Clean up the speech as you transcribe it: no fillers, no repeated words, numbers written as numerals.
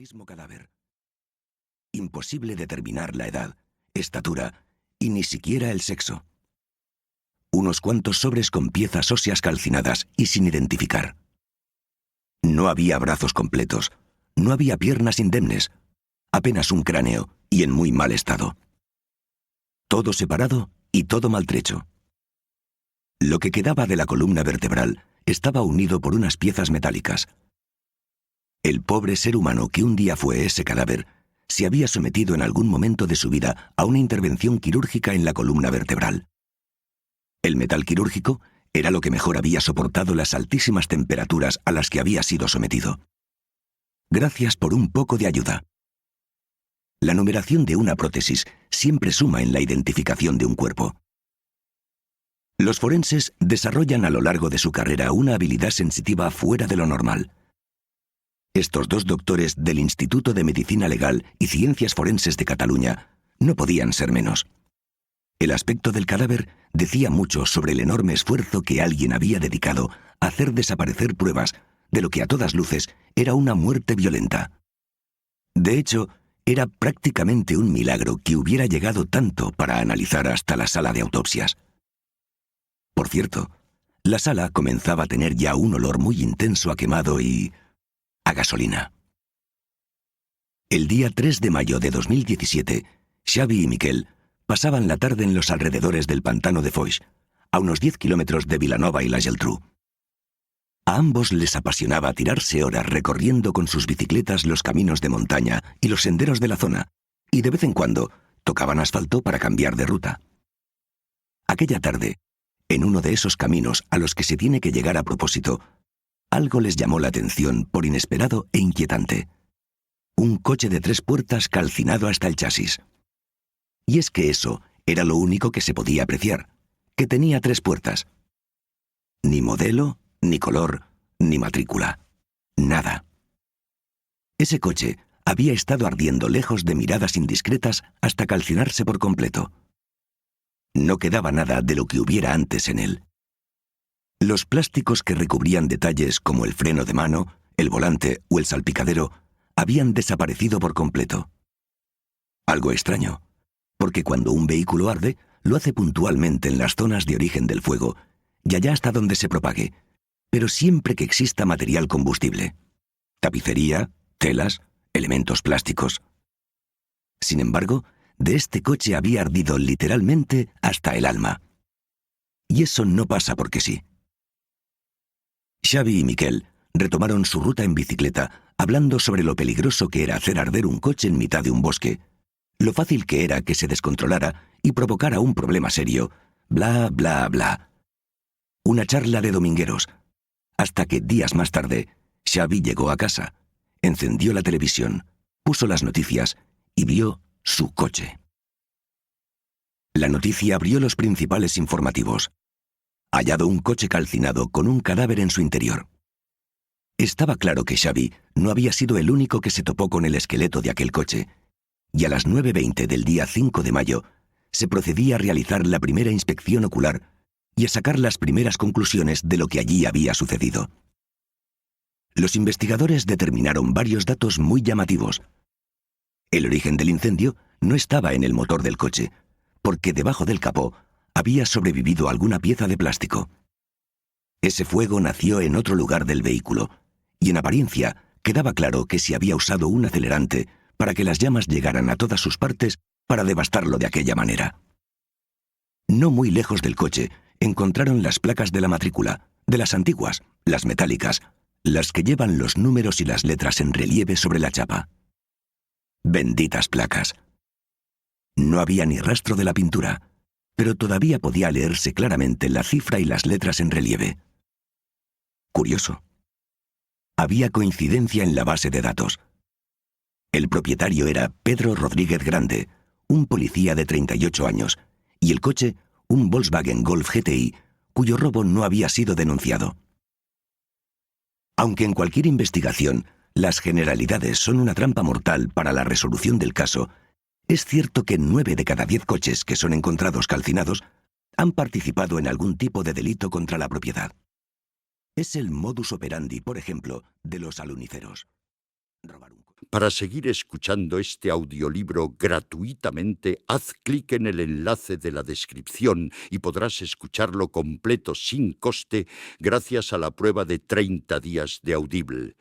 mismo cadáver. Imposible determinar la edad, estatura y ni siquiera el sexo. Unos cuantos sobres con piezas óseas calcinadas y sin identificar. No había brazos completos, no había piernas indemnes, apenas un cráneo y en muy mal estado. Todo separado y todo maltrecho. Lo que quedaba de la columna vertebral estaba unido por unas piezas metálicas. El pobre ser humano que un día fue ese cadáver se había sometido en algún momento de su vida a una intervención quirúrgica en la columna vertebral. El metal quirúrgico era lo que mejor había soportado las altísimas temperaturas a las que había sido sometido. Gracias por un poco de ayuda. La numeración de una prótesis siempre suma en la identificación de un cuerpo. Los forenses desarrollan a lo largo de su carrera una habilidad sensitiva fuera de lo normal. Estos dos doctores del Instituto de Medicina Legal y Ciencias Forenses de Cataluña no podían ser menos. El aspecto del cadáver decía mucho sobre el enorme esfuerzo que alguien había dedicado a hacer desaparecer pruebas de lo que a todas luces era una muerte violenta. De hecho, era prácticamente un milagro que hubiera llegado tanto para analizar hasta la sala de autopsias. Por cierto, la sala comenzaba a tener ya un olor muy intenso a quemado y a gasolina. El día 3 de mayo de 2017, Xavi y Miquel pasaban la tarde en los alrededores del pantano de Foix, a unos 10 kilómetros de Vilanova y la Geltrú. A ambos les apasionaba tirarse horas recorriendo con sus bicicletas los caminos de montaña y los senderos de la zona, y de vez en cuando tocaban asfalto para cambiar de ruta. Aquella tarde, en uno de esos caminos a los que se tiene que llegar a propósito, algo les llamó la atención por inesperado e inquietante. Un coche de 3 puertas calcinado hasta el chasis. Y es que eso era lo único que se podía apreciar, que tenía 3 puertas. Ni modelo, ni color, ni matrícula. Nada. Ese coche había estado ardiendo lejos de miradas indiscretas hasta calcinarse por completo. No quedaba nada de lo que hubiera antes en él. Los plásticos que recubrían detalles como el freno de mano, el volante o el salpicadero habían desaparecido por completo. Algo extraño, porque cuando un vehículo arde, lo hace puntualmente en las zonas de origen del fuego y allá hasta donde se propague, pero siempre que exista material combustible. Tapicería, telas, elementos plásticos. Sin embargo, de este coche había ardido literalmente hasta el alma. Y eso no pasa porque sí. Xavi y Miquel retomaron su ruta en bicicleta, hablando sobre lo peligroso que era hacer arder un coche en mitad de un bosque, lo fácil que era que se descontrolara y provocara un problema serio, bla, bla, bla. Una charla de domingueros, hasta que días más tarde, Xavi llegó a casa, encendió la televisión, puso las noticias y vio su coche. La noticia abrió los principales informativos. Hallado un coche calcinado con un cadáver en su interior. Estaba claro que Xavi no había sido el único que se topó con el esqueleto de aquel coche, y a las 9:20 del día 5 de mayo se procedía a realizar la primera inspección ocular y a sacar las primeras conclusiones de lo que allí había sucedido. Los investigadores determinaron varios datos muy llamativos. El origen del incendio no estaba en el motor del coche, porque debajo del capó había sobrevivido alguna pieza de plástico. Ese fuego nació en otro lugar del vehículo, y en apariencia quedaba claro que se había usado un acelerante para que las llamas llegaran a todas sus partes para devastarlo de aquella manera. No muy lejos del coche encontraron las placas de la matrícula, de las antiguas, las metálicas, las que llevan los números y las letras en relieve sobre la chapa. Benditas placas. No había ni rastro de la pintura, pero todavía podía leerse claramente la cifra y las letras en relieve. Curioso. Había coincidencia en la base de datos. El propietario era Pedro Rodríguez Grande, un policía de 38 años, y el coche, un Volkswagen Golf GTI, cuyo robo no había sido denunciado. Aunque en cualquier investigación las generalidades son una trampa mortal para la resolución del caso, es cierto que 9 de cada 10 coches que son encontrados calcinados han participado en algún tipo de delito contra la propiedad. Es el modus operandi, por ejemplo, de los aluniceros. Robar un coche. Para seguir escuchando este audiolibro gratuitamente, haz clic en el enlace de la descripción y podrás escucharlo completo sin coste gracias a la prueba de 30 días de Audible.